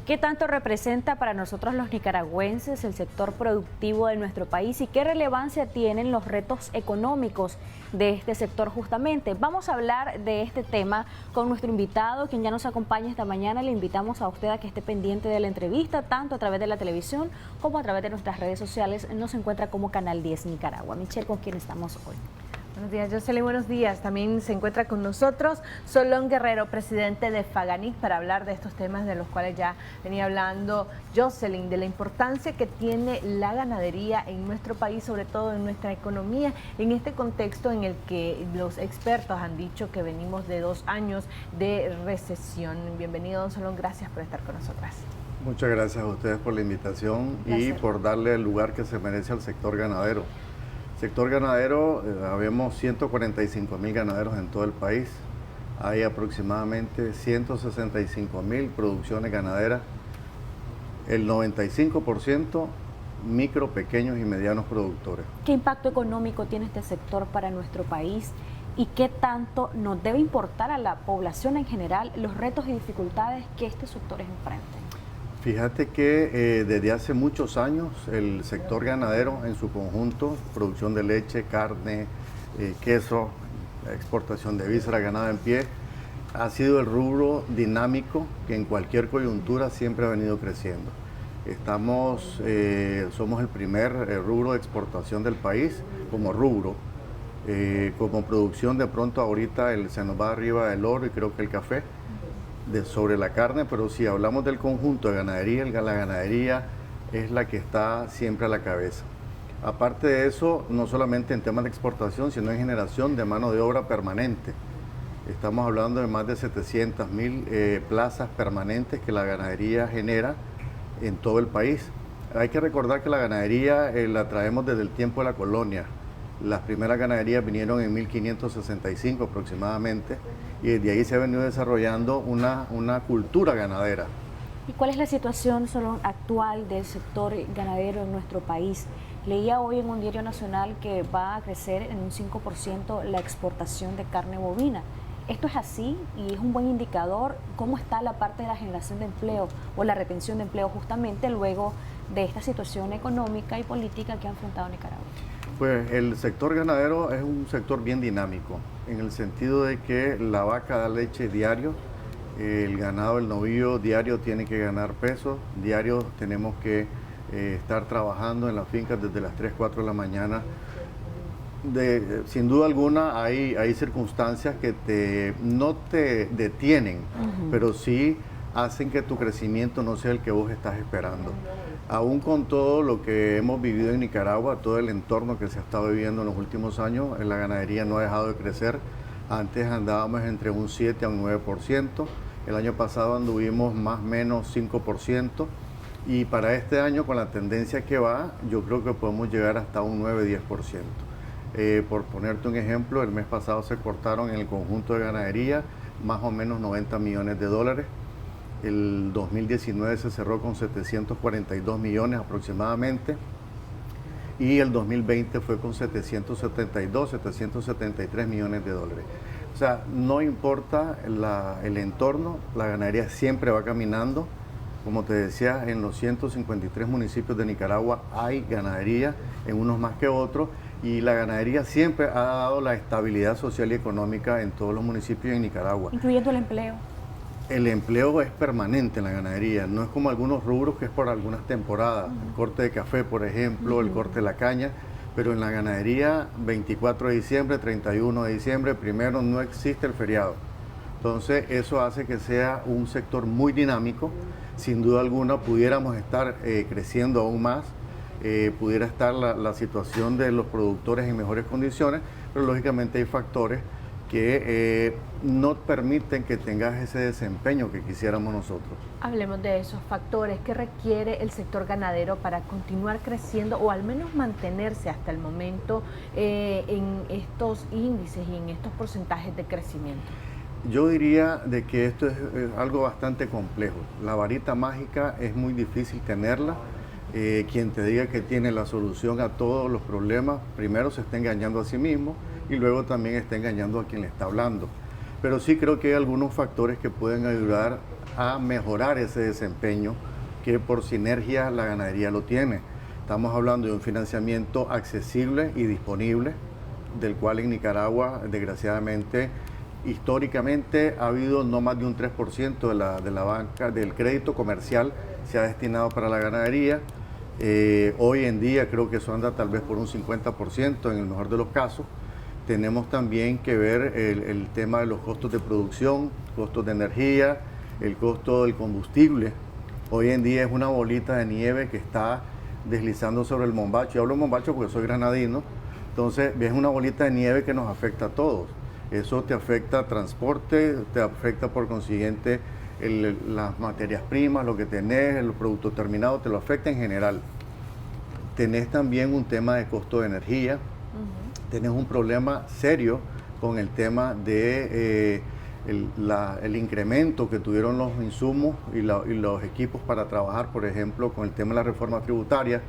¿Qué tanto representa para nosotros los nicaragüenses el sector productivo de nuestro país y qué relevancia tienen los retos económicos de este sector justamente? Vamos a hablar de este tema con nuestro invitado, quien ya nos acompaña esta mañana. Le invitamos a usted a que esté pendiente de la entrevista, tanto a través de la televisión como a través de nuestras redes sociales. Nos encuentra como Canal 10 Nicaragua. Michelle, ¿con quién estamos hoy? Buenos días, Jocelyn, buenos días. También se encuentra con nosotros Solón Guerrero, presidente de FAGANIC, para hablar de estos temas de los cuales ya venía hablando Jocelyn, de la importancia que tiene la ganadería en nuestro país, sobre todo en nuestra economía, en este contexto en el que los expertos han dicho que venimos de 2 años de recesión. Bienvenido, don Solón, gracias por estar con nosotras. Muchas gracias a ustedes por la invitación y por darle el lugar que se merece al sector ganadero. Sector ganadero, habemos 145.000 ganaderos en todo el país, hay aproximadamente 165.000 producciones ganaderas, el 95% micro, pequeños y medianos productores. ¿Qué impacto económico tiene este sector para nuestro país y qué tanto nos debe importar a la población en general los retos y dificultades que estos sectores enfrentan? Fíjate que desde hace muchos años el sector ganadero en su conjunto, producción de leche, carne, queso, exportación de vísceras, ganado en pie, ha sido el rubro dinámico que en cualquier coyuntura siempre ha venido creciendo. Somos el primer rubro de exportación del país como rubro. Como producción de pronto ahorita se nos va arriba el oro y creo que el café. Sobre la carne, pero si hablamos del conjunto de ganadería, la ganadería es la que está siempre a la cabeza. Aparte de eso, no solamente en temas de exportación, sino en generación de mano de obra permanente. Estamos hablando de más de 700.000 plazas permanentes que la ganadería genera en todo el país. Hay que recordar que la ganadería la traemos desde el tiempo de la colonia. Las primeras ganaderías vinieron en 1565 aproximadamente y desde ahí se ha venido desarrollando una cultura ganadera. ¿Y cuál es la situación solo actual del sector ganadero en nuestro país? Leía hoy en un diario nacional que va a crecer en un 5% la exportación de carne bovina. ¿Esto es así y es un buen indicador? ¿Cómo está la parte de la generación de empleo o la retención de empleo justamente luego de esta situación económica y política que ha enfrentado Nicaragua? Pues el sector ganadero es un sector bien dinámico, en el sentido de que la vaca da leche diario, el ganado, el novillo diario tiene que ganar peso, diario tenemos que estar trabajando en las fincas desde las 3, 4 de la mañana. Sin duda alguna hay circunstancias que no te detienen, pero sí hacen que tu crecimiento no sea el que vos estás esperando. Aún con todo lo que hemos vivido en Nicaragua, todo el entorno que se ha estado viviendo en los últimos años, la ganadería no ha dejado de crecer. Antes andábamos entre un 7 a un 9%, el año pasado anduvimos más o menos 5%, y para este año, con la tendencia que va, yo creo que podemos llegar hasta un 9-10%. Por ponerte un ejemplo, el mes pasado se exportaron en el conjunto de ganadería más o menos $90 millones. El 2019 se cerró con 742 millones aproximadamente y el 2020 fue con 773 millones de dólares. O sea, no importa el entorno, la ganadería siempre va caminando. Como te decía, en los 153 municipios de Nicaragua hay ganadería, en unos más que otros, y la ganadería siempre ha dado la estabilidad social y económica en todos los municipios de Nicaragua. Incluyendo el empleo. El empleo es permanente en la ganadería, no es como algunos rubros que es por algunas temporadas, el corte de café, por ejemplo, el corte de la caña, pero en la ganadería 24 de diciembre, 31 de diciembre, primero no existe el feriado. Entonces eso hace que sea un sector muy dinámico, sin duda alguna pudiéramos estar creciendo aún más, pudiera estar la situación de los productores en mejores condiciones, pero lógicamente hay factores que no permiten que tengas ese desempeño que quisiéramos nosotros. Hablemos de esos factores que requiere el sector ganadero para continuar creciendo o al menos mantenerse hasta el momento en estos índices y en estos porcentajes de crecimiento. Yo diría de que esto es algo bastante complejo. La varita mágica es muy difícil tenerla. Quien te diga que tiene la solución a todos los problemas, primero se está engañando a sí mismo y luego también está engañando a quien le está hablando. pero sí creo que hay algunos factores que pueden ayudar a mejorar ese desempeño que por sinergia la ganadería lo tiene. Estamos hablando de un financiamiento accesible y disponible, del cual en Nicaragua, desgraciadamente, históricamente ha habido no más de un 3% de la banca, del crédito comercial se ha destinado para la ganadería. Hoy en día creo que eso anda tal vez por un 50% en el mejor de los casos. Tenemos también que ver el tema de los costos de producción, costos de energía, el costo del combustible. Hoy en día es una bolita de nieve que está deslizando sobre el Mombacho. Yo hablo de Mombacho porque soy granadino, entonces es una bolita de nieve que nos afecta a todos. Eso te afecta transporte, te afecta por consiguiente las materias primas, lo que tenés, el producto terminado, te lo afecta en general. Tenés también un tema de costo de energía, tenés un problema serio con el tema de el incremento que tuvieron los insumos y los equipos para trabajar, por ejemplo, con el tema de la reforma tributaria,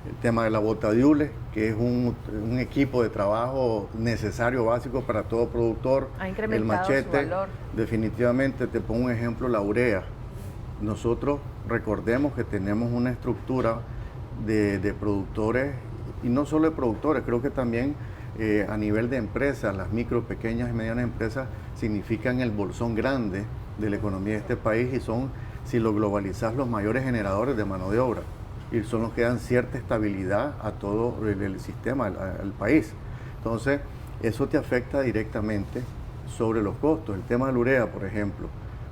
el tema de la botadiules, que es un equipo de trabajo necesario, básico para todo productor. Ha incrementado el machete, su valor. definitivamente. Te pongo un ejemplo, la urea. Nosotros recordemos que tenemos una estructura de productores, y no solo de productores, creo que también a nivel de empresas, las micro, pequeñas y medianas empresas significan el bolsón grande de la economía de este país y son, si lo globalizas, los mayores generadores de mano de obra. Y son los que dan cierta estabilidad a todo el sistema, al país. Entonces, eso te afecta directamente sobre los costos. El tema de la urea, por ejemplo.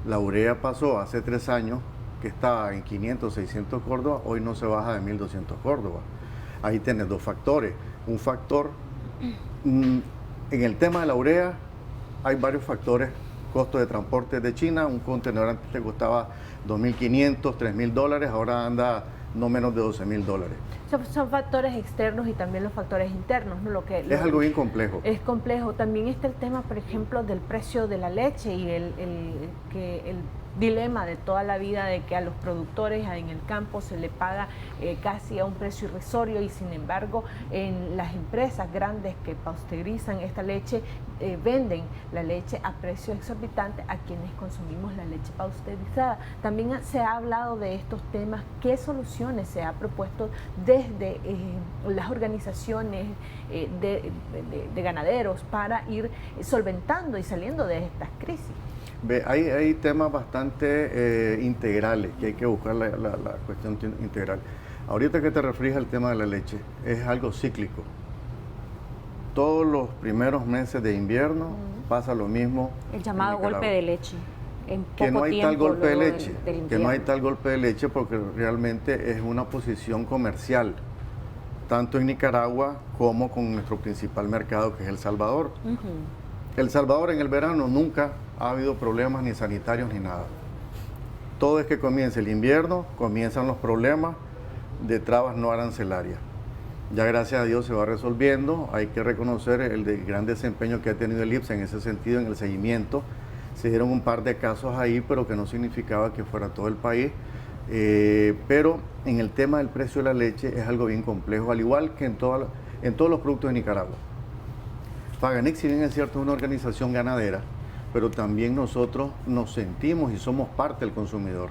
La urea pasó hace 3 años que estaba en 500, 600 córdobas, hoy no se baja de 1200 córdobas. Ahí tienes 2 factores. Un factor, en el tema de la urea, hay varios factores. Costo de transporte de China, un contenedor antes te costaba $2.500, $3.000, ahora anda no menos de $12.000. Son factores externos y también los factores internos, ¿no? Es algo bien complejo. Es complejo. También está el tema, por ejemplo, del precio de la leche y el dilema de toda la vida de que a los productores en el campo se le paga casi a un precio irrisorio y sin embargo en las empresas grandes que pasteurizan esta leche venden la leche a precio exorbitante a quienes consumimos la leche pasteurizada. También se ha hablado de estos temas. ¿Qué soluciones se ha propuesto desde las organizaciones de ganaderos para ir solventando y saliendo de estas crisis? Hay temas bastante integrales, que hay que buscar la cuestión integral. Ahorita que te refieres al tema de la leche, es algo cíclico. Todos los primeros meses de invierno pasa lo mismo. El llamado golpe de leche. Que no hay tal golpe de leche, que no hay tal golpe de leche porque realmente es una posición comercial, tanto en Nicaragua como con nuestro principal mercado que es El Salvador. El Salvador en el verano nunca ha habido problemas ni sanitarios ni nada. Todo es que comienza el invierno, comienzan los problemas de trabas no arancelarias. Ya gracias a Dios se va resolviendo, hay que reconocer el gran desempeño que ha tenido el IPSA en ese sentido, en el seguimiento. Se dieron un par de casos ahí, pero que no significaba que fuera todo el país. Pero en el tema del precio de la leche es algo bien complejo, al igual que en todos los productos de Nicaragua. Faganic, si bien es cierto, es una organización ganadera, pero también nosotros nos sentimos y somos parte del consumidor,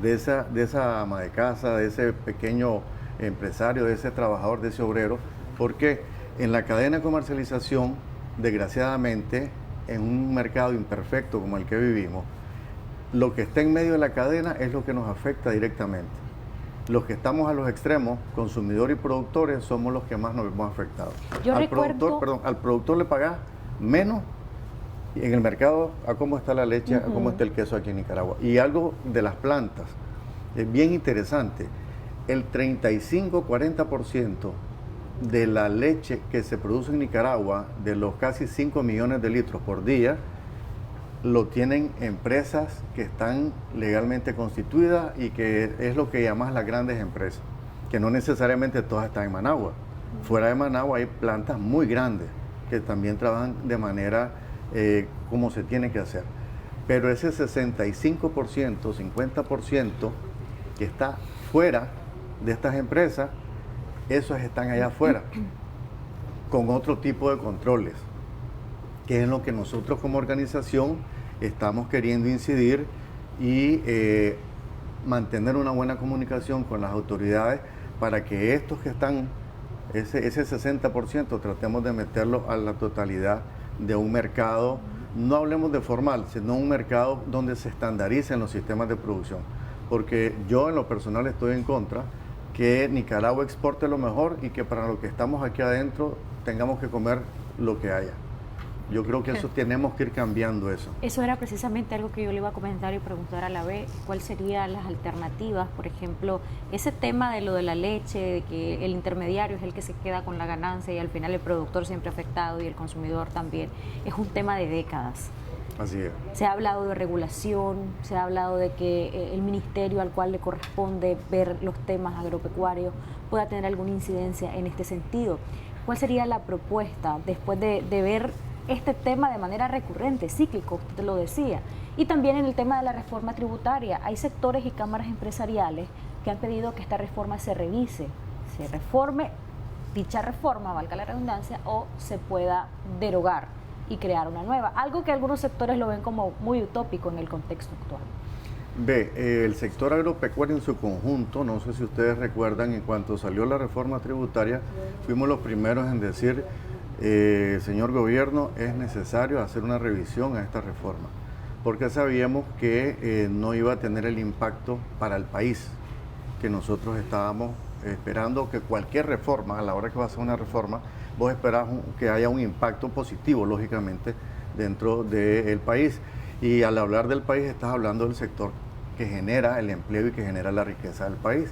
de esa ama de casa, de ese pequeño empresario, de ese trabajador, de ese obrero, porque en la cadena de comercialización, desgraciadamente, en un mercado imperfecto como el que vivimos, lo que está en medio de la cadena es lo que nos afecta directamente. Los que estamos a los extremos, consumidores y productores, somos los que más nos vemos afectados. Al productor le pagas menos en el mercado a cómo está la leche, a cómo está el queso aquí en Nicaragua. Y algo de las plantas, es bien interesante, el 35-40% de la leche que se produce en Nicaragua, de los casi 5 millones de litros por día, lo tienen empresas que están legalmente constituidas y que es lo que llamas las grandes empresas, que no necesariamente todas están en Managua. Fuera de Managua hay plantas muy grandes que también trabajan de manera como se tiene que hacer. Pero ese 65%, 50% que está fuera de estas empresas, esos están allá afuera, con otro tipo de controles. que es en lo que nosotros como organización estamos queriendo incidir y mantener una buena comunicación con las autoridades para que estos que están, ese 60%, tratemos de meterlo a la totalidad de un mercado, no hablemos de formal, sino un mercado donde se estandaricen los sistemas de producción. Porque yo en lo personal estoy en contra que Nicaragua exporte lo mejor y que para lo que estamos aquí adentro tengamos que comer lo que haya. Yo creo que eso tenemos que ir cambiando eso. Eso era precisamente algo que yo le iba a comentar y preguntar a la vez, ¿cuáles serían las alternativas? Por ejemplo, ese tema de lo de la leche, de que el intermediario es el que se queda con la ganancia y al final el productor siempre afectado y el consumidor también, es un tema de décadas. Así es. Se ha hablado de regulación, se ha hablado de que el ministerio al cual le corresponde ver los temas agropecuarios pueda tener alguna incidencia en este sentido. ¿Cuál sería la propuesta después de ver este tema de manera recurrente, cíclico, usted lo decía? Y también en el tema de la reforma tributaria, hay sectores y cámaras empresariales que han pedido que esta reforma se revise, se reforme dicha reforma, valga la redundancia, o se pueda derogar y crear una nueva, algo que algunos sectores lo ven como muy utópico en el contexto actual. El sector agropecuario en su conjunto, no sé si ustedes recuerdan, en cuanto salió la reforma tributaria, fuimos los primeros en decir, señor gobierno, es necesario hacer una revisión a esta reforma, porque sabíamos que no iba a tener el impacto para el país que nosotros estábamos esperando. Que cualquier reforma, a la hora que va a ser una reforma, vos esperás que haya un impacto positivo, lógicamente, dentro del país. Y al hablar del país, estás hablando del sector que genera el empleo y que genera la riqueza del país.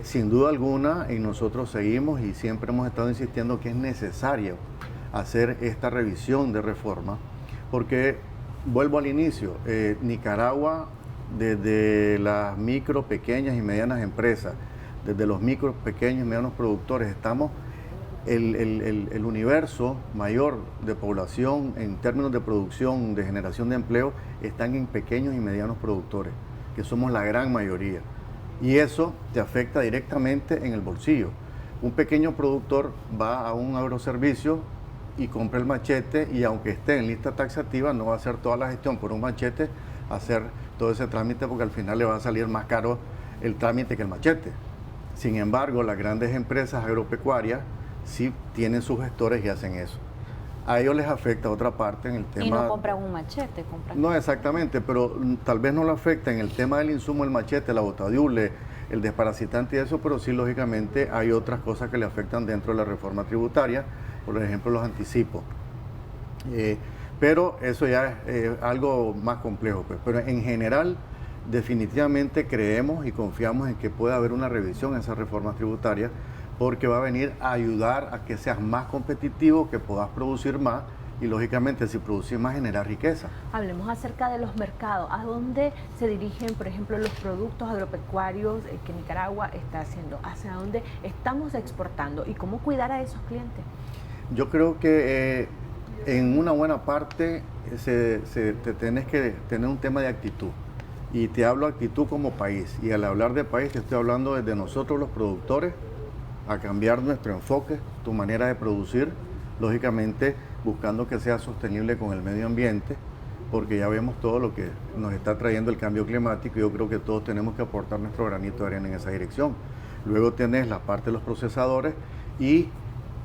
Sin duda alguna, y nosotros seguimos y siempre hemos estado insistiendo que es necesario hacer esta revisión de reforma, porque, vuelvo al inicio, Nicaragua, desde las micro, pequeñas y medianas empresas, desde los micro, pequeños y medianos productores, estamos, el universo mayor de población en términos de producción, de generación de empleo, están en pequeños y medianos productores, que somos la gran mayoría. Y eso te afecta directamente en el bolsillo. Un pequeño productor va a un agroservicio y compra el machete, y aunque esté en lista taxativa, no va a hacer toda la gestión por un machete, hacer todo ese trámite, porque al final le va a salir más caro el trámite que el machete. Sin embargo, las grandes empresas agropecuarias sí tienen sus gestores y hacen eso. A ellos les afecta otra parte en el tema... Y no compran un machete, compran... No, exactamente, pero tal vez no lo afecta en el tema del insumo, el machete, la botadiule, el desparasitante y eso, pero sí, lógicamente, hay otras cosas que le afectan dentro de la reforma tributaria, por ejemplo, los anticipos. Pero eso ya es algo más complejo, pues. Pero en general, definitivamente creemos y confiamos en que pueda haber una revisión en esas reformas tributarias, porque va a venir a ayudar a que seas más competitivo, que puedas producir más y, lógicamente, si producir más, generar riqueza. Hablemos acerca de los mercados. ¿A dónde se dirigen, por ejemplo, los productos agropecuarios que Nicaragua está haciendo? ¿Hacia dónde estamos exportando? ¿Y cómo cuidar a esos clientes? Yo creo que en una buena parte te tenés que tener un tema de actitud. Y te hablo de actitud como país. Y al hablar de país, te estoy hablando desde nosotros los productores, a cambiar nuestro enfoque, tu manera de producir, lógicamente buscando que sea sostenible con el medio ambiente, porque ya vemos todo lo que nos está trayendo el cambio climático, y yo creo que todos tenemos que aportar nuestro granito de arena en esa dirección. Luego tenés la parte de los procesadores, y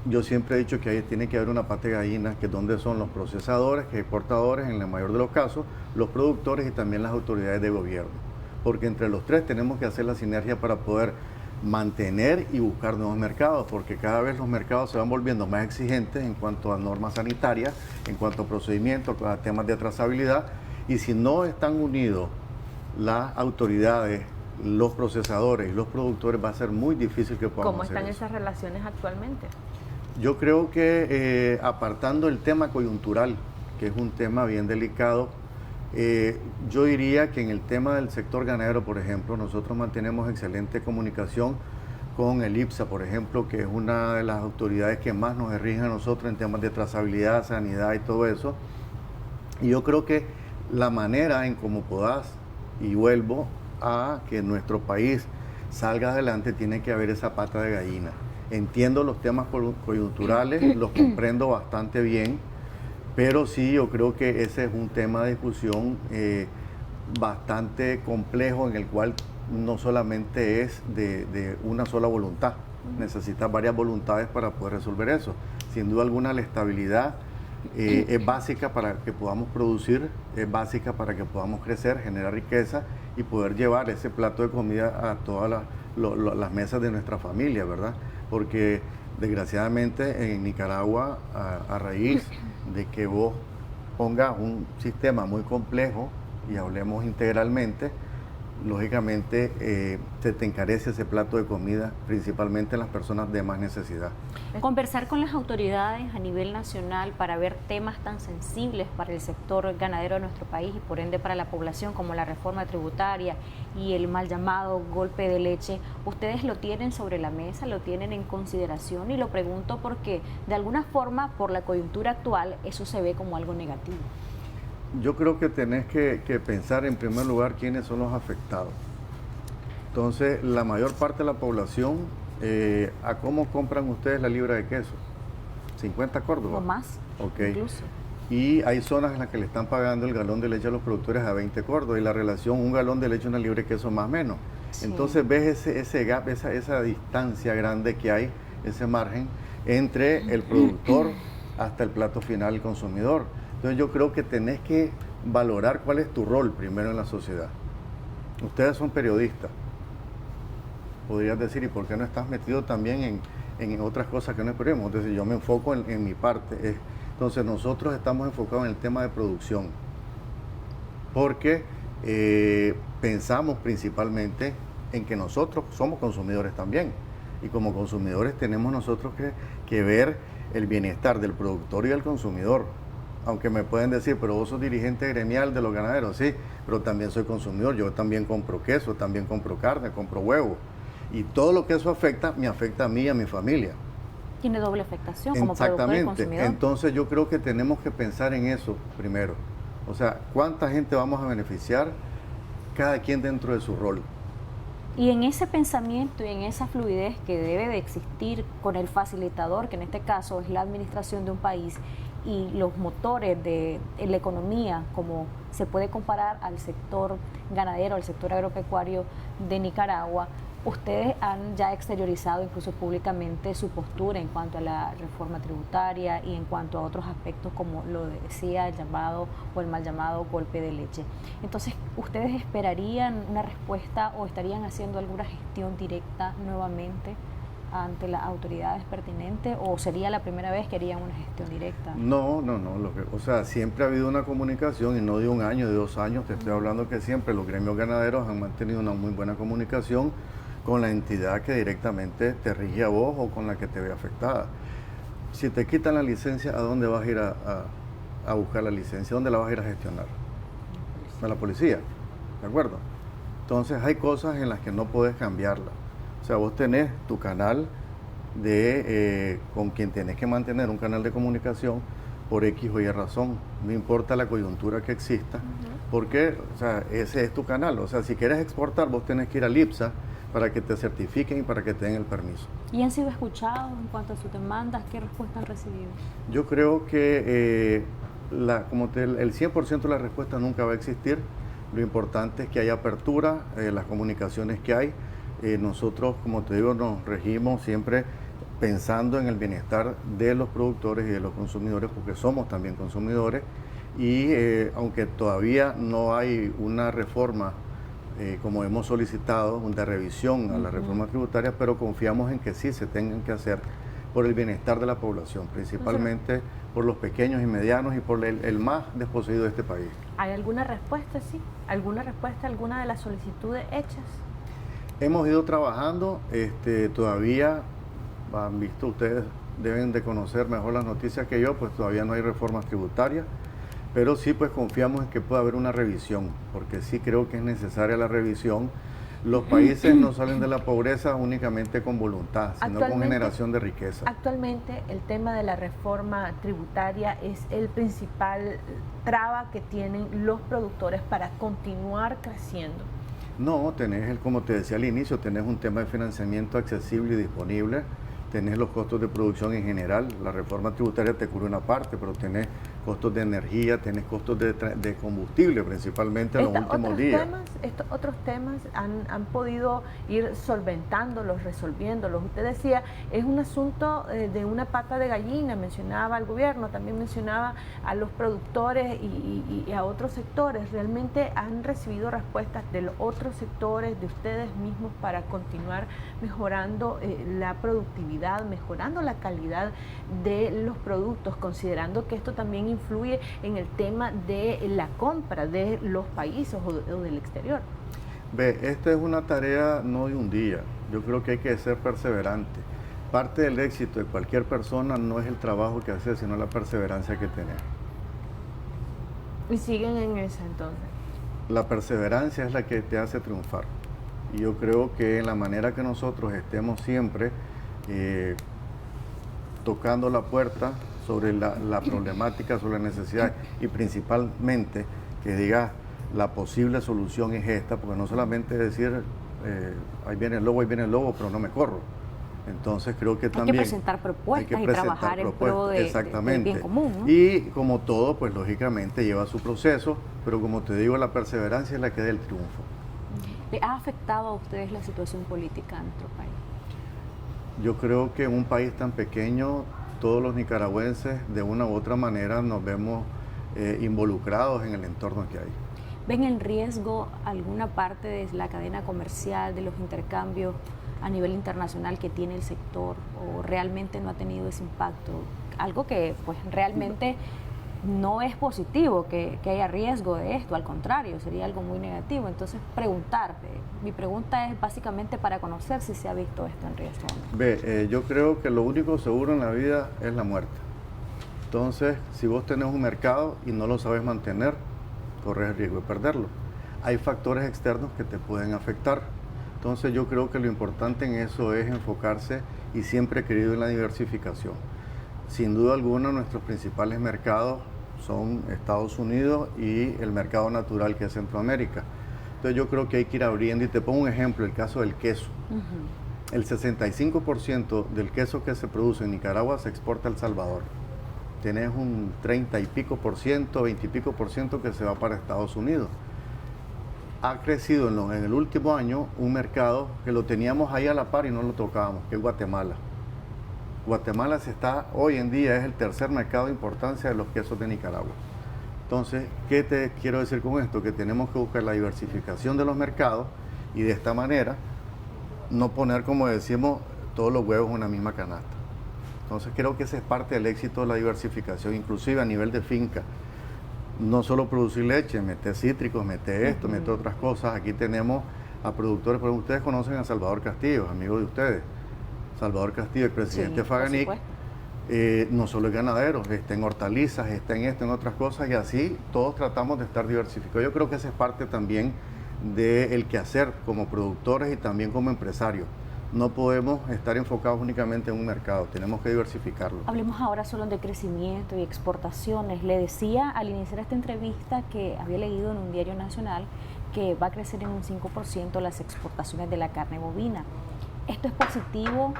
yo siempre he dicho que ahí tiene que haber una pata de gallina, que es donde son los procesadores, que exportadores en el mayor de los casos, los productores y también las autoridades de gobierno, porque entre los tres tenemos que hacer la sinergia para poder mantener y buscar nuevos mercados, porque cada vez los mercados se van volviendo más exigentes en cuanto a normas sanitarias, en cuanto a procedimientos, a temas de trazabilidad, y si no están unidos las autoridades, los procesadores y los productores, va a ser muy difícil que podamos hacer eso. ¿Cómo están esas relaciones actualmente? Yo creo que apartando el tema coyuntural, que es un tema bien delicado, yo diría que en el tema del sector ganadero, por ejemplo, nosotros mantenemos excelente comunicación con el IPSA, por ejemplo, que es una de las autoridades que más nos rigen a nosotros en temas de trazabilidad, sanidad y todo eso. Y yo creo que la manera en cómo podás, y vuelvo a que nuestro país salga adelante, tiene que haber esa pata de gallina. Entiendo los temas coyunturales, los comprendo bastante bien, Pero sí, yo creo que ese es un tema de discusión bastante complejo, en el cual no solamente es de una sola voluntad, necesitas varias voluntades para poder resolver eso. Sin duda alguna, la estabilidad es básica para que podamos producir, es básica para que podamos crecer, generar riqueza y poder llevar ese plato de comida a todas las mesas de nuestra familia, ¿verdad? Porque desgraciadamente en Nicaragua, a raíz de que vos pongas un sistema muy complejo y hablemos integralmente, lógicamente se te encarece ese plato de comida, principalmente en las personas de más necesidad. Conversar con las autoridades a nivel nacional para ver temas tan sensibles para el sector ganadero de nuestro país y por ende para la población, como la reforma tributaria y el mal llamado golpe de leche, ¿ustedes lo tienen sobre la mesa, lo tienen en consideración? Y lo pregunto porque de alguna forma, por la coyuntura actual, eso se ve como algo negativo. Yo creo que tenés que pensar en primer lugar quiénes son los afectados. Entonces, la mayor parte de la población, ¿a cómo compran ustedes la libra de queso? 50 córdobas. O más, incluso. Y hay zonas en las que le están pagando el galón de leche a los productores a 20 córdobas y la relación un galón de leche a una libra de queso más o menos. Sí. Entonces ves ese gap, esa distancia grande que hay, ese margen entre el productor hasta el plato final, el consumidor. Entonces yo creo que tenés que valorar cuál es tu rol primero en la sociedad. Ustedes son periodistas. Podrías decir, ¿y por qué no estás metido también en otras cosas que no es periodismo? Entonces yo me enfoco en mi parte. Entonces nosotros estamos enfocados en el tema de producción. Porque pensamos principalmente en que nosotros somos consumidores también. Y como consumidores tenemos nosotros que ver el bienestar del productor y del consumidor. Aunque me pueden decir, pero vos sos dirigente gremial de los ganaderos, sí, pero también soy consumidor, yo también compro queso, también compro carne, compro huevo. Y todo lo que eso afecta, me afecta a mí y a mi familia. Tiene doble afectación como productor y consumidor. Entonces yo creo que tenemos que pensar en eso primero. O sea, ¿cuánta gente vamos a beneficiar? Cada quien dentro de su rol. Y en ese pensamiento y en esa fluidez que debe de existir con el facilitador, que en este caso es la administración de un país, y los motores de la economía, como se puede comparar al sector ganadero, al sector agropecuario de Nicaragua, ustedes han ya exteriorizado incluso públicamente su postura en cuanto a la reforma tributaria y en cuanto a otros aspectos, como lo decía el llamado o el mal llamado golpe de leche. Entonces, ¿ustedes esperarían una respuesta o estarían haciendo alguna gestión directa nuevamente ante las autoridades pertinentes, o sería la primera vez que harían una gestión directa? No, o sea, siempre ha habido una comunicación, y no de un año, de 2 años, te estoy hablando que siempre los gremios ganaderos han mantenido una muy buena comunicación con la entidad que directamente te rige a vos o con la que te ve afectada. Si te quitan la licencia, ¿a dónde vas a ir a buscar la licencia? ¿Dónde la vas a ir a gestionar? A la policía, ¿de acuerdo? Entonces hay cosas en las que no puedes cambiarla. O sea, vos tenés tu canal con quien tenés que mantener un canal de comunicación por X o Y razón. No importa la coyuntura que exista, porque o sea, ese es tu canal. O sea, si quieres exportar, vos tenés que ir al IPSA para que te certifiquen y para que te den el permiso. ¿Y han sido escuchados en cuanto a sus demandas? ¿Qué respuesta han recibido? Yo creo que el 100% de la respuesta nunca va a existir. Lo importante es que haya apertura, las comunicaciones que hay. Nosotros, como te digo, nos regimos siempre pensando en el bienestar de los productores y de los consumidores, porque somos también consumidores, y aunque todavía no hay una reforma, como hemos solicitado, de revisión a la reforma tributaria, pero confiamos en que sí se tengan que hacer por el bienestar de la población, principalmente por los pequeños y medianos y por el más desposeído de este país. ¿Hay alguna respuesta, sí? ¿Alguna respuesta a alguna de las solicitudes hechas? Hemos ido trabajando, todavía, han visto, ustedes deben de conocer mejor las noticias que yo, pues todavía no hay reformas tributarias, pero sí pues confiamos en que pueda haber una revisión, porque sí creo que es necesaria la revisión. Los países no salen de la pobreza únicamente con voluntad, sino con generación de riqueza. Actualmente el tema de la reforma tributaria es el principal traba que tienen los productores para continuar creciendo. No, tenés, como te decía al inicio, tenés un tema de financiamiento accesible y disponible, tenés los costos de producción en general, la reforma tributaria te cubre una parte, pero tenés costos de energía, tienes costos de combustible principalmente en los últimos días. Estos otros temas han podido ir solventándolos, resolviéndolos. Usted decía, es un asunto de una pata de gallina, mencionaba al gobierno, también mencionaba a los productores y a otros sectores. ¿Realmente han recibido respuestas de los otros sectores, de ustedes mismos, para continuar mejorando la productividad, mejorando la calidad de los productos, considerando que esto también influye en el tema de la compra de los países o del exterior? Esta es una tarea no de un día. Yo creo que hay que ser perseverante. Parte del éxito de cualquier persona no es el trabajo que hace, sino la perseverancia que tiene. ¿Y siguen en esa entonces? La perseverancia es la que te hace triunfar. Y yo creo que en la manera que nosotros estemos siempre tocando la puerta sobre la problemática, sobre la necesidad, y principalmente que diga la posible solución es esta, porque no solamente decir ahí viene el lobo, pero no me corro. Entonces creo que también hay que presentar propuestas y trabajar en pro del bien común, ¿no? Y como todo, pues lógicamente lleva su proceso, pero como te digo, la perseverancia es la que da el triunfo. ¿Le ha afectado a ustedes la situación política en nuestro país? Yo creo que en un país tan pequeño, todos los nicaragüenses de una u otra manera nos vemos involucrados en el entorno que hay. ¿Ven en riesgo alguna parte de la cadena comercial, de los intercambios a nivel internacional que tiene el sector, o realmente no ha tenido ese impacto? Algo que pues realmente no es positivo que haya riesgo de esto, al contrario, sería algo muy negativo. Entonces mi pregunta es básicamente para conocer si se ha visto esto en riesgo. Yo creo que lo único seguro en la vida es la muerte. Entonces, si vos tenés un mercado y no lo sabes mantener, corres el riesgo de perderlo. Hay factores externos que te pueden afectar. Entonces yo creo que lo importante en eso es enfocarse, y siempre he querido en la diversificación. Sin duda alguna nuestros principales mercados son Estados Unidos y el mercado natural, que es Centroamérica. Entonces yo creo que hay que ir abriendo, y te pongo un ejemplo, el caso del queso. El 65% del queso que se produce en Nicaragua se exporta a El Salvador. Tienes un 30 y pico por ciento, 20 y pico por ciento que se va para Estados Unidos. Ha crecido en el último año un mercado que lo teníamos ahí a la par y no lo tocábamos, que es Guatemala. Guatemala hoy en día es el tercer mercado de importancia de los quesos de Nicaragua. Entonces, ¿qué te quiero decir con esto? Que tenemos que buscar la diversificación de los mercados, y de esta manera no poner, como decimos, todos los huevos en una misma canasta. Entonces creo que ese es parte del éxito de la diversificación, inclusive a nivel de finca. No solo producir leche, meter cítricos, meter esto, meter otras cosas. Aquí tenemos a productores, por ejemplo, ustedes conocen a Salvador Castillo, amigo de ustedes. Salvador Castillo, el presidente de Faganic, no solo es ganadero, está en hortalizas, está en esto, en otras cosas, y así todos tratamos de estar diversificados. Yo creo que esa es parte también del quehacer como productores y también como empresarios. No podemos estar enfocados únicamente en un mercado, tenemos que diversificarlo. Hablemos ahora solo de crecimiento y exportaciones. Le decía al iniciar esta entrevista que había leído en un diario nacional que va a crecer en un 5% las exportaciones de la carne bovina. ¿Esto es positivo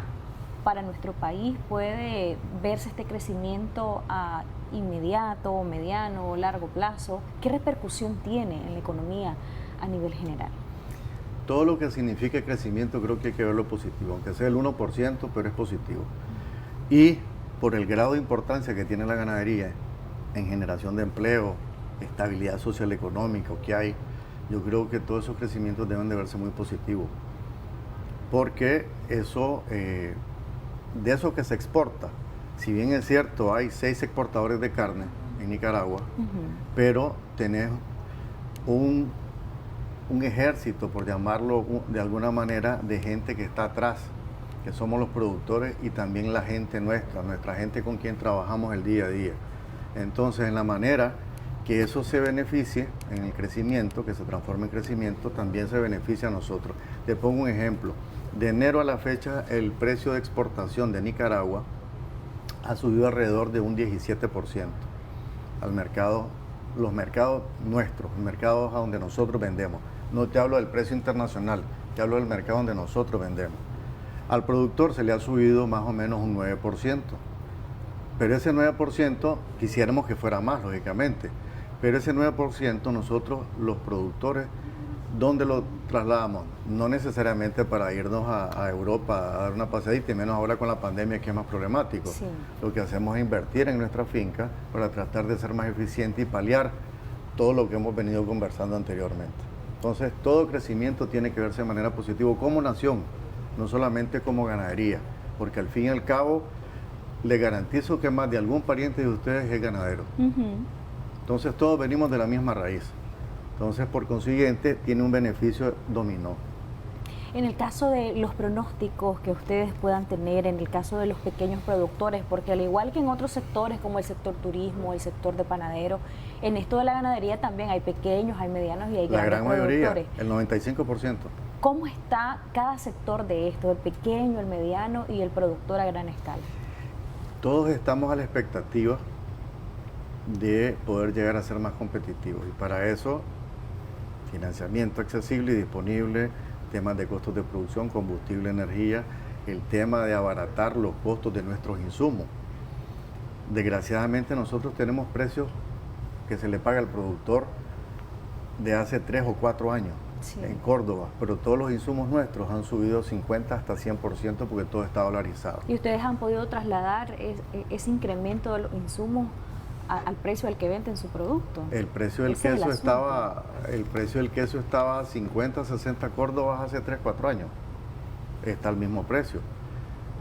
para nuestro país? ¿Puede verse este crecimiento a inmediato, mediano o largo plazo? ¿Qué repercusión tiene en la economía a nivel general? Todo lo que signifique crecimiento creo que hay que verlo positivo, aunque sea el 1%, pero es positivo. Y por el grado de importancia que tiene la ganadería en generación de empleo, estabilidad social económica que hay, yo creo que todos esos crecimientos deben de verse muy positivos. Porque eso, de eso que se exporta, si bien es cierto, hay 6 exportadores de carne en Nicaragua, pero tenés un ejército, por llamarlo de alguna manera, de gente que está atrás, que somos los productores y también la gente nuestra gente con quien trabajamos el día a día. Entonces, en la manera que eso se beneficie en el crecimiento, que se transforme en crecimiento, también se beneficia a nosotros. Te pongo un ejemplo. De enero a la fecha, el precio de exportación de Nicaragua ha subido alrededor de un 17% al mercado, los mercados nuestros, mercados a donde nosotros vendemos. No te hablo del precio internacional, te hablo del mercado donde nosotros vendemos. Al productor se le ha subido más o menos un 9%. Pero ese 9% quisiéramos que fuera más, lógicamente. Pero ese 9% nosotros, los productores, ¿dónde lo trasladamos? No necesariamente para irnos a Europa a dar una paseadita, y menos ahora con la pandemia, que es más problemático. Sí. Lo que hacemos es invertir en nuestra finca para tratar de ser más eficiente y paliar todo lo que hemos venido conversando anteriormente. Entonces, todo crecimiento tiene que verse de manera positiva como nación, no solamente como ganadería, porque al fin y al cabo, le garantizo que más de algún pariente de ustedes es ganadero. Entonces, todos venimos de la misma raíz. Entonces, por consiguiente, tiene un beneficio dominó. En el caso de los pronósticos que ustedes puedan tener, en el caso de los pequeños productores, porque al igual que en otros sectores como el sector turismo, el sector de panadero, en esto de la ganadería también hay pequeños, hay medianos y hay La grandes gran mayoría, productores. el 95%. ¿Cómo está cada sector de esto, el pequeño, el mediano y el productor a gran escala? Todos estamos a la expectativa de poder llegar a ser más competitivos, y para eso financiamiento accesible y disponible, temas de costos de producción, combustible, energía, el tema de abaratar los costos de nuestros insumos. Desgraciadamente nosotros tenemos precios que se le paga al productor de hace 3 o 4 años en Córdoba, pero todos los insumos nuestros han subido 50 hasta 100% porque todo está dolarizado. ¿Y ustedes han podido trasladar ese incremento de los insumos al precio al que venden su producto? El precio del queso estaba a 50, 60 Córdobas hace 3, 4 años. Está al mismo precio.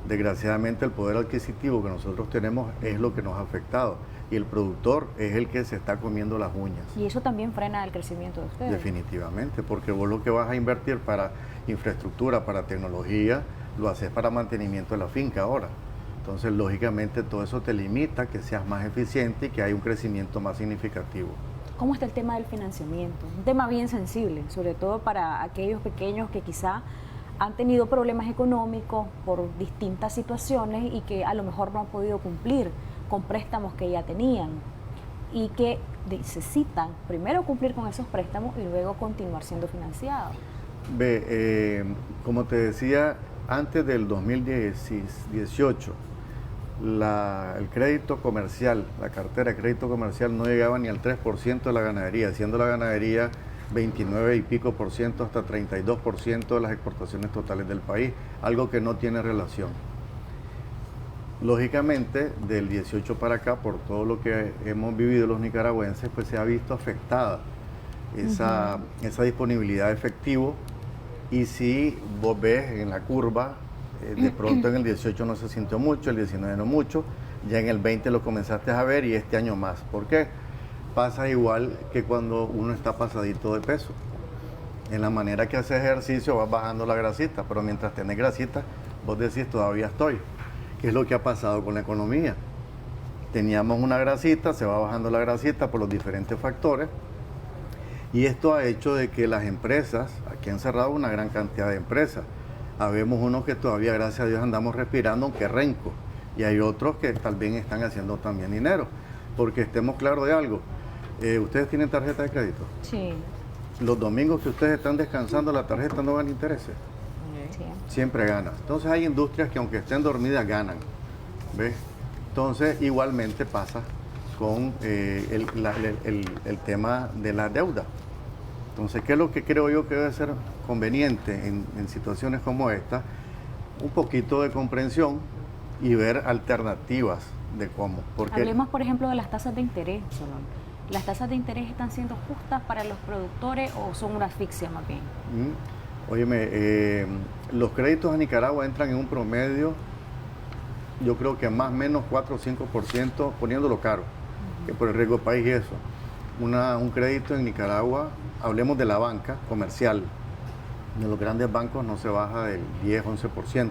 Desgraciadamente el poder adquisitivo que nosotros tenemos es lo que nos ha afectado, y el productor es el que se está comiendo las uñas. Y eso también frena el crecimiento de ustedes. Definitivamente, porque vos lo que vas a invertir para infraestructura, para tecnología, lo haces para mantenimiento de la finca ahora. Entonces, lógicamente, todo eso te limita a que seas más eficiente y que haya un crecimiento más significativo. ¿Cómo está el tema del financiamiento? Un tema bien sensible, sobre todo para aquellos pequeños que quizá han tenido problemas económicos por distintas situaciones y que a lo mejor no han podido cumplir con préstamos que ya tenían y que necesitan primero cumplir con esos préstamos y luego continuar siendo financiados. Como te decía, antes del 2018, el crédito comercial, la cartera de crédito comercial no llegaba ni al 3% de la ganadería, siendo la ganadería 29 y pico por ciento hasta 32% de las exportaciones totales del país, algo que no tiene relación. Lógicamente, del 18 para acá, por todo lo que hemos vivido los nicaragüenses, pues se ha visto afectada esa disponibilidad de efectivo, y si vos ves en la curva, de pronto en el 18 no se sintió mucho, el 19 no mucho, ya en el 20 lo comenzaste a ver y este año más. ¿Por qué? Pasa igual que cuando uno está pasadito de peso. En la manera que haces ejercicio vas bajando la grasita, pero mientras tenés grasita, vos decís todavía estoy. ¿Qué es lo que ha pasado con la economía? Teníamos una grasita, se va bajando la grasita por los diferentes factores, y esto ha hecho de que las empresas, aquí han cerrado una gran cantidad de empresas. Habemos unos que todavía, gracias a Dios, andamos respirando, aunque renco, y hay otros que tal vez están haciendo también dinero, porque estemos claros de algo. ¿Ustedes tienen tarjeta de crédito? Sí. Los domingos que ustedes están descansando, la tarjeta no gana intereses. Sí. Siempre gana. Entonces hay industrias que aunque estén dormidas ganan. ¿Ves? Entonces igualmente pasa con el tema de la deuda. Entonces, ¿qué es lo que creo yo que debe ser conveniente en situaciones como esta? Un poquito de comprensión y ver alternativas de cómo. Porque hablemos, por ejemplo, de las tasas de interés, Solón. ¿Las tasas de interés están siendo justas para los productores o son una asfixia más bien? Óyeme, los créditos a Nicaragua entran en un promedio, yo creo que más o menos 4 o 5%, poniéndolo caro, que por el riesgo del país y eso. Un crédito en Nicaragua, hablemos de la banca comercial, de los grandes bancos no se baja del 10-11%.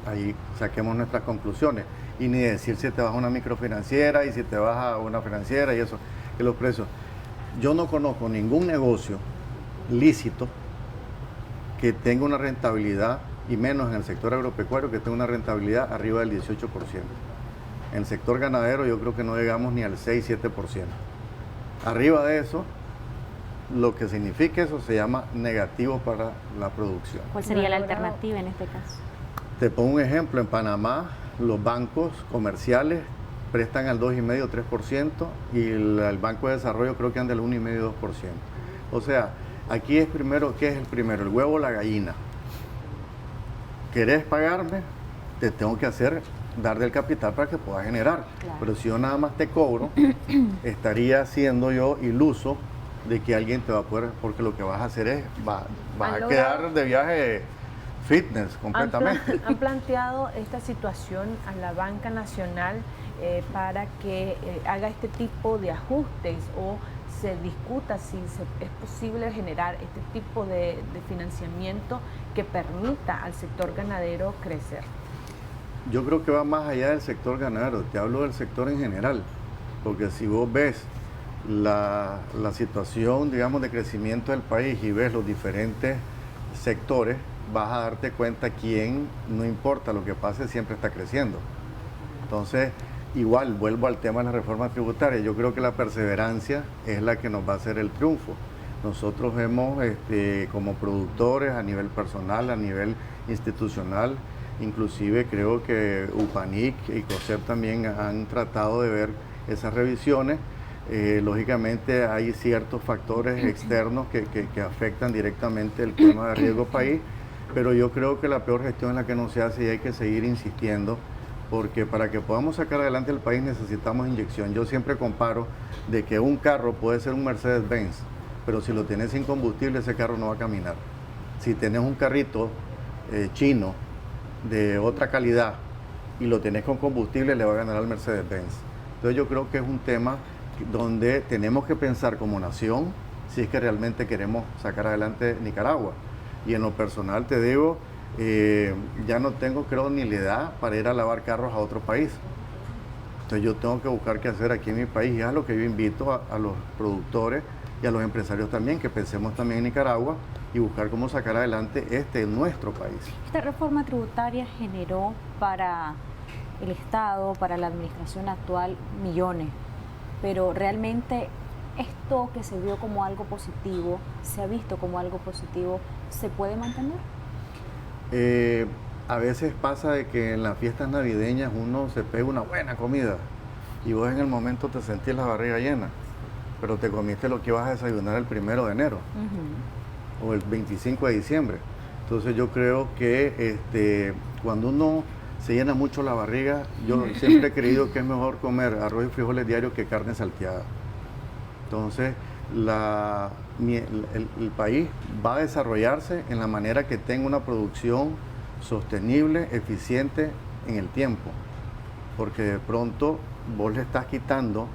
Ahí saquemos nuestras conclusiones. Y ni decir si te vas a una microfinanciera y si te vas a una financiera y eso, que los precios. Yo no conozco ningún negocio lícito que tenga una rentabilidad, y menos en el sector agropecuario, que tenga una rentabilidad arriba del 18%. En el sector ganadero yo creo que no llegamos ni al 6-7%. Arriba de eso, lo que significa eso se llama negativo para la producción. ¿Cuál sería la alternativa en este caso? Te pongo un ejemplo, en Panamá los bancos comerciales prestan al 2,5-3% y el Banco de Desarrollo creo que anda al 1,5-2%. O sea, aquí es primero, ¿qué es el primero? El huevo o la gallina. ¿Querés pagarme? Te tengo que dar del capital para que puedas generar. Claro. Pero si yo nada más te cobro, estaría siendo yo iluso de que alguien te va a poder, porque lo que vas a hacer es, vas a quedar de viaje fitness completamente. ¿Han planteado esta situación a la banca nacional para que haga este tipo de ajustes o se discuta si es posible generar este tipo de financiamiento que permita al sector ganadero crecer? Yo creo que va más allá del sector ganadero, te hablo del sector en general, porque si vos ves la situación, digamos, de crecimiento del país y ves los diferentes sectores, vas a darte cuenta quién, no importa lo que pase, siempre está creciendo. Entonces, igual, vuelvo al tema de la reforma tributaria, yo creo que la perseverancia es la que nos va a hacer el triunfo. Nosotros hemos, como productores, a nivel personal, a nivel institucional, inclusive creo que UPANIC y COSEP también han tratado de ver esas revisiones. Lógicamente hay ciertos factores externos que afectan directamente el tema de riesgo país, pero yo creo que la peor gestión es la que no se hace y hay que seguir insistiendo, porque para que podamos sacar adelante el país necesitamos inyección. Yo siempre comparo de que un carro puede ser un Mercedes-Benz, pero si lo tienes sin combustible ese carro no va a caminar. Si tienes un carrito chino de otra calidad y lo tenés con combustible le va a ganar al Mercedes-Benz. Entonces yo creo que es un tema donde tenemos que pensar como nación si es que realmente queremos sacar adelante Nicaragua. Y en lo personal te digo, ya no tengo creo ni la edad para ir a lavar carros a otro país. Entonces yo tengo que buscar qué hacer aquí en mi país y es a lo que yo invito a los productores y a los empresarios también, que pensemos también en Nicaragua y buscar cómo sacar adelante nuestro país. Esta reforma tributaria generó para el Estado, para la administración actual, millones, pero realmente esto que se vio como algo positivo, se ha visto como algo positivo, ¿se puede mantener? A veces pasa de que en las fiestas navideñas uno se pega una buena comida y vos en el momento te sentís la barriga llena, pero te comiste lo que ibas a desayunar el 1 de enero o el 25 de diciembre. Entonces yo creo que cuando uno se llena mucho la barriga, yo siempre he creído que es mejor comer arroz y frijoles diarios que carne salteada. Entonces el país va a desarrollarse en la manera que tenga una producción sostenible, eficiente en el tiempo, porque de pronto vos le estás quitando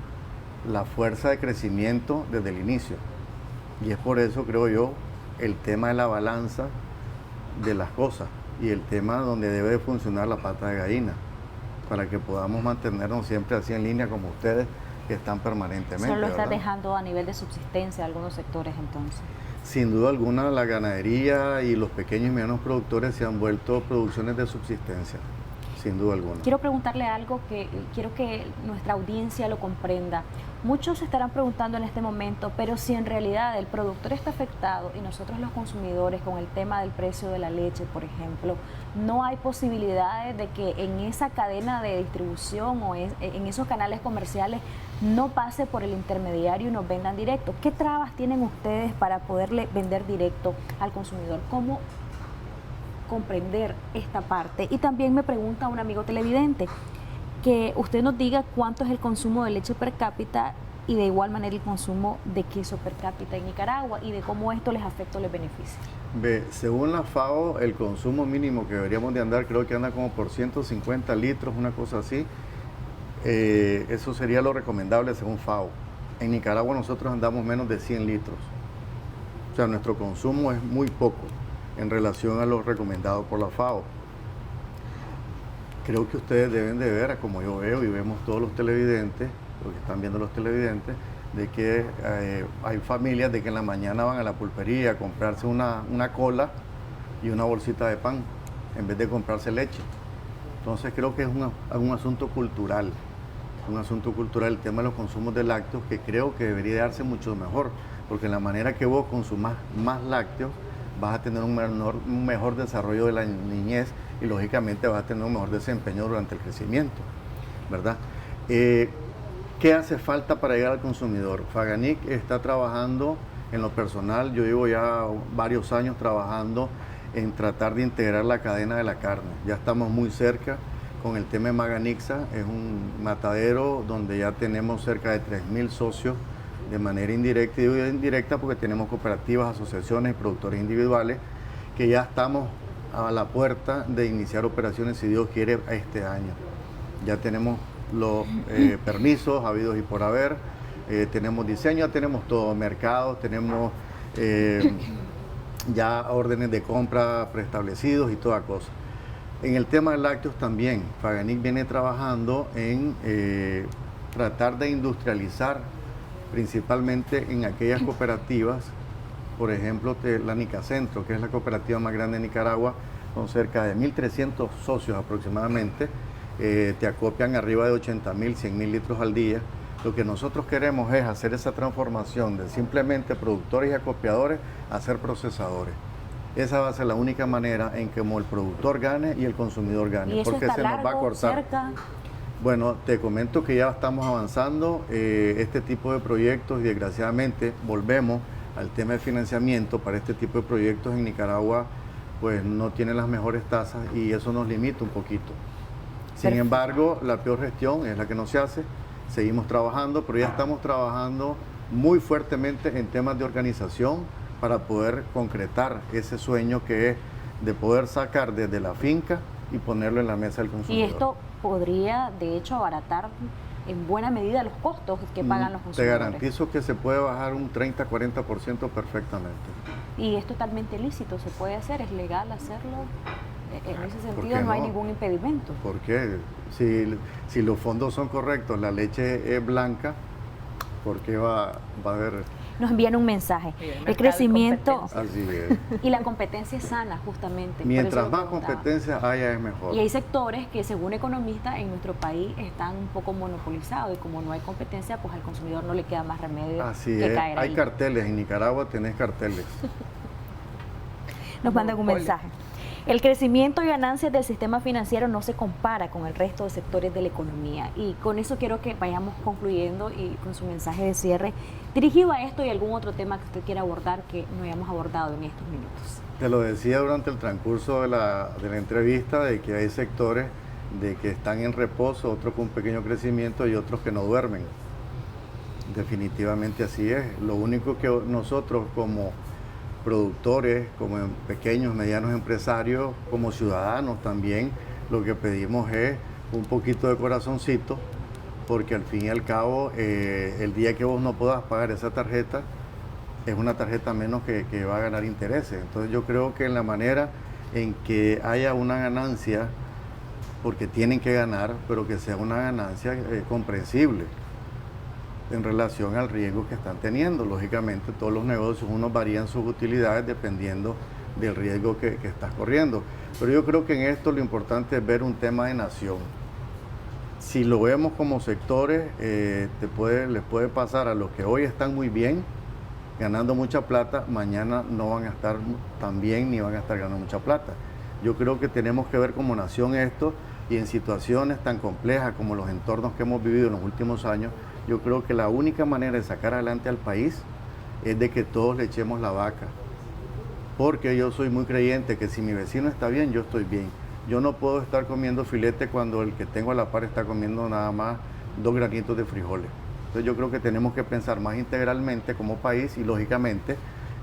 la fuerza de crecimiento desde el inicio. Y es por eso, creo yo, el tema de la balanza de las cosas y el tema donde debe de funcionar la pata de gallina, para que podamos mantenernos siempre así en línea como ustedes, que están permanentemente. Solo está ¿verdad? dejando a nivel de subsistencia algunos sectores entonces. Sin duda alguna, la ganadería y los pequeños y medianos productores se han vuelto producciones de subsistencia, sin duda alguna. Quiero preguntarle algo que quiero que nuestra audiencia lo comprenda. Muchos se estarán preguntando en este momento, pero si en realidad el productor está afectado y nosotros los consumidores con el tema del precio de la leche, por ejemplo, no hay posibilidades de que en esa cadena de distribución o en esos canales comerciales no pase por el intermediario y nos vendan directo. ¿Qué trabas tienen ustedes para poderle vender directo al consumidor? ¿Cómo comprender esta parte? Y también me pregunta un amigo televidente que usted nos diga cuánto es el consumo de leche per cápita y de igual manera el consumo de queso per cápita en Nicaragua y de cómo esto les afecta o les beneficia. Según la FAO, el consumo mínimo que deberíamos de andar, creo que anda como por 150 litros, una cosa así. Eso sería lo recomendable según FAO. En Nicaragua nosotros andamos menos de 100 litros. O sea, nuestro consumo es muy poco en relación a lo recomendado por la FAO. Creo que ustedes deben de ver, como yo veo y vemos todos los televidentes, lo que están viendo los televidentes, de que hay familias de que en la mañana van a la pulpería a comprarse una cola y una bolsita de pan en vez de comprarse leche. Entonces creo que es un asunto cultural, el tema de los consumos de lácteos, que creo que debería darse mucho mejor, porque en la manera que vos consumas más lácteos vas a tener un mejor desarrollo de la niñez y lógicamente vas a tener un mejor desempeño durante el crecimiento, ¿verdad? ¿Qué hace falta para llegar al consumidor? Faganic está trabajando en lo personal, yo llevo ya varios años trabajando en tratar de integrar la cadena de la carne. Ya estamos muy cerca con el tema de Maganixa, es un matadero donde ya tenemos cerca de 3.000 socios de manera indirecta, y digo indirecta porque tenemos cooperativas, asociaciones y productores individuales que ya estamos a la puerta de iniciar operaciones, si Dios quiere, este año. Ya tenemos los permisos habidos y por haber, tenemos diseño, tenemos todo, mercados, tenemos ya órdenes de compra preestablecidos y toda cosa. En el tema de lácteos también, Faganic viene trabajando en tratar de industrializar principalmente en aquellas cooperativas, por ejemplo, la Nicacentro, que es la cooperativa más grande de Nicaragua, con cerca de 1.300 socios aproximadamente, te acopian arriba de 80.000, 100.000 litros al día. Lo que nosotros queremos es hacer esa transformación de simplemente productores y acopiadores a ser procesadores. Esa va a ser la única manera en que como el productor gane y el consumidor gane. ¿Y eso porque está se nos va a cortar. cerca? Bueno, te comento que ya estamos avanzando este tipo de proyectos y desgraciadamente volvemos al tema de financiamiento para este tipo de proyectos en Nicaragua, pues no tiene las mejores tasas y eso nos limita un poquito. Sin embargo, la peor gestión es la que no se hace, seguimos trabajando, pero ya estamos trabajando muy fuertemente en temas de organización para poder concretar ese sueño que es de poder sacar desde la finca y ponerlo en la mesa del consumidor. Y esto podría, de hecho, abaratar en buena medida los costos que pagan los consumidores. Te garantizo que se puede bajar un 30-40% perfectamente. Y es totalmente lícito, se puede hacer, es legal hacerlo. En ese ¿Por sentido qué no hay no? ningún impedimento. ¿Por qué? Si los fondos son correctos, la leche es blanca, ¿por qué va a haber...? Nos envían un mensaje. Sí, el crecimiento Así es. y la competencia es sana, justamente. Mientras por eso más lo preguntaba. competencia haya, es mejor. Y hay sectores que, según economistas, en nuestro país están un poco monopolizados y como no hay competencia, pues al consumidor no le queda más remedio Así que es. caer Hay ahí. carteles, en Nicaragua tenés carteles. Nos mandan un mensaje. El crecimiento y ganancias del sistema financiero no se compara con el resto de sectores de la economía. Y con eso quiero que vayamos concluyendo y con su mensaje de cierre, dirigido a esto y algún otro tema que usted quiera abordar que no hayamos abordado en estos minutos. Te lo decía durante el transcurso de la entrevista, de que hay sectores de que están en reposo, otros con pequeño crecimiento y otros que no duermen. Definitivamente así es. Lo único que nosotros como productores, como pequeños, medianos empresarios, como ciudadanos también, lo que pedimos es un poquito de corazoncito, porque al fin y al cabo, el día que vos no puedas pagar esa tarjeta, es una tarjeta menos que va a ganar intereses. Entonces yo creo que en la manera en que haya una ganancia, porque tienen que ganar, pero que sea una ganancia comprensible en relación al riesgo que están teniendo. Lógicamente todos los negocios, unos varían sus utilidades dependiendo del riesgo que estás corriendo. Pero yo creo que en esto lo importante es ver un tema de nación. Si lo vemos como sectores, les puede pasar a los que hoy están muy bien, ganando mucha plata, mañana no van a estar tan bien ni van a estar ganando mucha plata. Yo creo que tenemos que ver como nación esto, y en situaciones tan complejas como los entornos que hemos vivido en los últimos años, yo creo que la única manera de sacar adelante al país es de que todos le echemos la vaca. Porque yo soy muy creyente que si mi vecino está bien, yo estoy bien. Yo no puedo estar comiendo filete cuando el que tengo a la par está comiendo nada más 2 granitos de frijoles. Entonces yo creo que tenemos que pensar más integralmente como país y lógicamente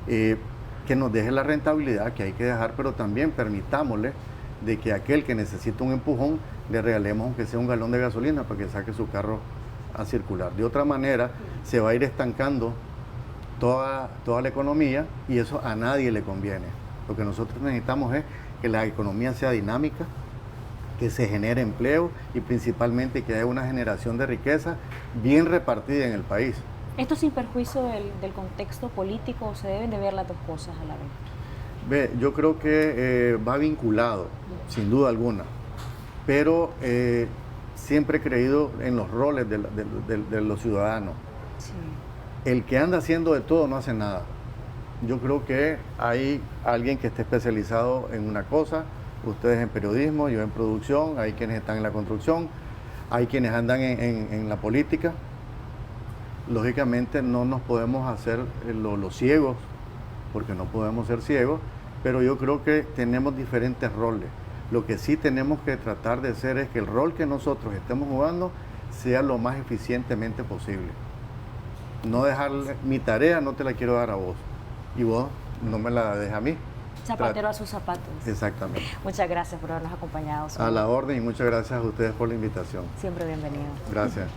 que nos deje la rentabilidad que hay que dejar, pero también permitámosle de que aquel que necesita un empujón le regalemos aunque sea un galón de gasolina para que saque su carro a circular. De otra manera se va a ir estancando toda la economía y eso a nadie le conviene. Lo que nosotros necesitamos es que la economía sea dinámica, que se genere empleo y principalmente que haya una generación de riqueza bien repartida en el país. Esto sin perjuicio del contexto político, se deben de ver las dos cosas a la vez. Yo creo que va vinculado, sin duda alguna, pero siempre he creído en los roles de los ciudadanos. Sí. El que anda haciendo de todo no hace nada. Yo creo que hay alguien que esté especializado en una cosa, Ustedes en periodismo, yo en producción, hay quienes están en la construcción, hay quienes andan en la política. Lógicamente no nos podemos hacer los ciegos, porque no podemos ser ciegos, pero yo creo que tenemos diferentes roles. Lo que sí tenemos que tratar de hacer es que el rol que nosotros estemos jugando sea lo más eficientemente posible. No dejar mi tarea, no te la quiero dar a vos, y vos no me la dejas a mí. Zapatero a sus zapatos. Exactamente. Muchas gracias por habernos acompañado. A la orden, y muchas gracias a ustedes por la invitación. Siempre bienvenido. Gracias.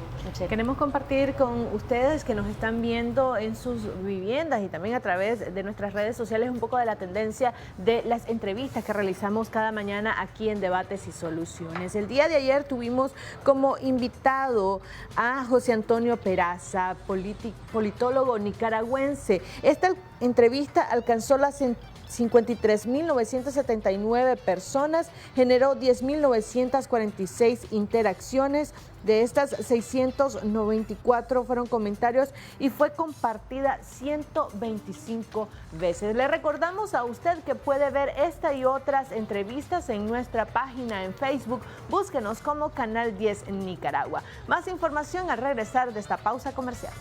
Queremos compartir con ustedes que nos están viendo en sus viviendas y también a través de nuestras redes sociales un poco de la tendencia de las entrevistas que realizamos cada mañana aquí en Debates y Soluciones. El día de ayer tuvimos como invitado a José Antonio Peraza, politólogo nicaragüense. Esta entrevista alcanzó las 53.979 personas, generó 10.946 interacciones. De estas, 694 fueron comentarios y fue compartida 125 veces. Le recordamos a usted que puede ver esta y otras entrevistas en nuestra página en Facebook. Búsquenos como Canal 10 en Nicaragua. Más información al regresar de esta pausa comercial.